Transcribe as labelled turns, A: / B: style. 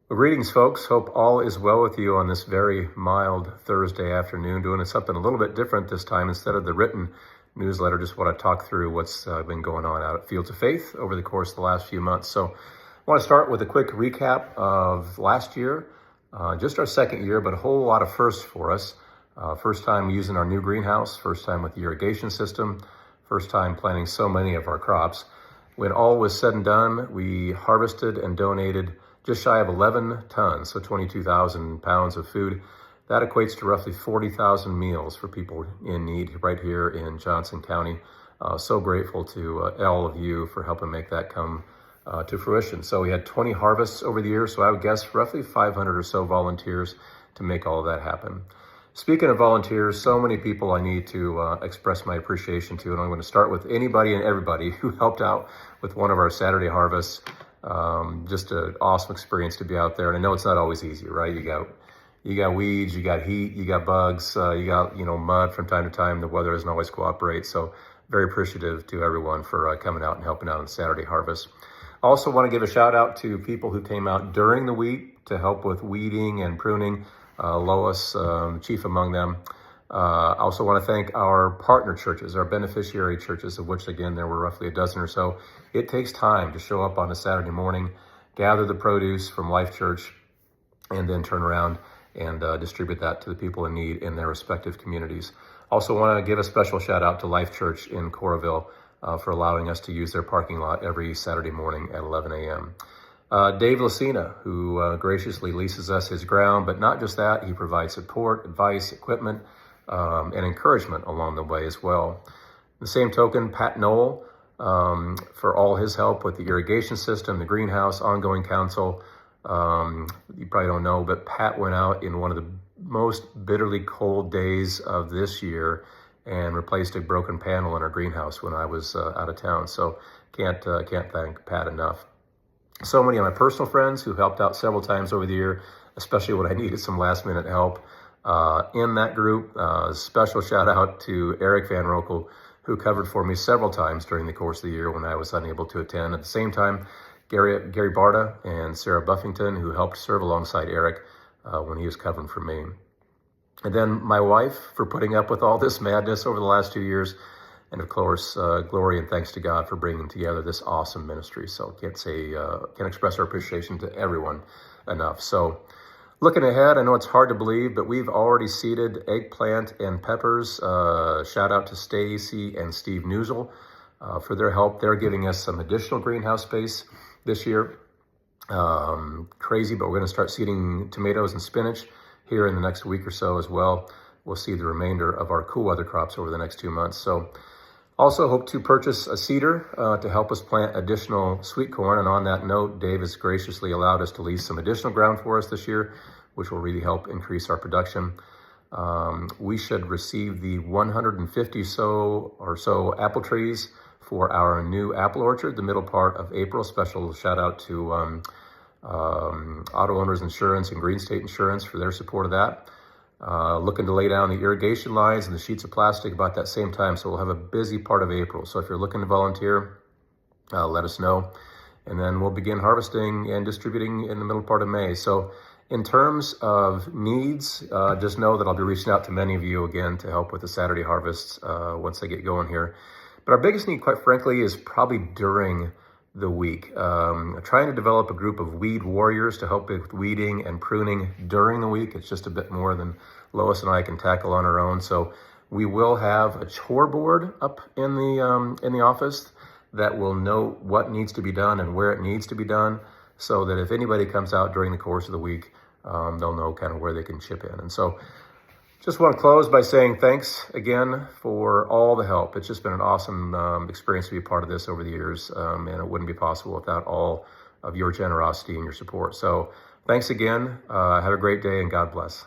A: Well, greetings, folks. Hope all is well with you on this very mild Thursday afternoon. Doing something a little bit different this time. Instead of the written newsletter, just want to talk through what's been going on out at Fields of Faith over the course of the last few months. So I want to start with a quick recap of last year, just our second year, but a whole lot of firsts for us. First time using our new greenhouse, first time with the irrigation system, first time planting so many of our crops. When all was said and done, we harvested and donated just shy of 11 tons, so 22,000 pounds of food. That equates to roughly 40,000 meals for people in need right here in Johnson County. So grateful to all of you for helping make that come to fruition. So we had 20 harvests over the year, so I would guess roughly 500 or so volunteers to make all of that happen. Speaking of volunteers, so many people I need to express my appreciation to, and I'm going to start with anybody and everybody who helped out with one of our Saturday harvests. Just an awesome experience to be out there. And I know it's not always easy, right? You got weeds, you got heat, you got bugs, you got, mud from time to time. The weather doesn't always cooperate. So very appreciative to everyone for coming out and helping out on Saturday harvest. Also want to give a shout out to people who came out during the week to help with weeding and pruning. Lois, chief among them. I also want to thank our partner churches, our beneficiary churches, of which, again, there were roughly a dozen or so. It takes time to show up on a Saturday morning, gather the produce from Life Church, and then turn around and distribute that to the people in need in their respective communities. Also want to give a special shout out to Life Church in Coralville for allowing us to use their parking lot every Saturday morning at 11 a.m. Dave Lucina, who graciously leases us his ground, but not just that, he provides support, advice, equipment, and encouragement along the way as well. The same token, Pat Knoll, for all his help with the irrigation system, the greenhouse, ongoing counsel. You probably don't know, but Pat went out in one of the most bitterly cold days of this year and replaced a broken panel in our greenhouse when I was out of town. So can't thank Pat enough. So many of my personal friends who helped out several times over the year, especially when I needed some last minute help. In that group, special shout out to Eric Van Rokel, who covered for me several times during the course of the year when I was unable to attend. At the same time, Gary Barta and Sarah Buffington, who helped serve alongside Eric when he was covering for me. And then my wife for putting up with all this madness over the last 2 years. And of course, glory and thanks to God for bringing together this awesome ministry. So can't express our appreciation to everyone enough. So looking ahead, I know it's hard to believe, but we've already seeded eggplant and peppers. Shout out to Stacy and Steve Newsel for their help. They're giving us some additional greenhouse space this year. Crazy, but we're going to start seeding tomatoes and spinach here in the next week or so as well. We'll see the remainder of our cool weather crops over the next 2 months. So also hope to purchase a seeder to help us plant additional sweet corn. And on that note, Dave has graciously allowed us to lease some additional ground for us this year, which will really help increase our production. We should receive the 150 or so apple trees for our new apple orchard, the middle part of April. Special shout out to Auto Owners Insurance and Green State Insurance for their support of that. Looking to lay down the irrigation lines and the sheets of plastic about that same time. So we'll have a busy part of April. So if you're looking to volunteer, let us know. And then we'll begin harvesting and distributing in the middle part of May. So in terms of needs, just know that I'll be reaching out to many of you again to help with the Saturday harvests once they get going here. But our biggest need, quite frankly, is probably during the week. Trying to develop a group of weed warriors to help with weeding and pruning during the week. It's just a bit more than Lois and I can tackle on our own. So we will have a chore board up in the office that will know what needs to be done and where it needs to be done, so that if anybody comes out during the course of the week, they'll know kind of where they can chip in. And so just want to close by saying thanks again for all the help. It's just been an awesome experience to be a part of this over the years, and it wouldn't be possible without all of your generosity and your support. So thanks again. Have a great day, and God bless.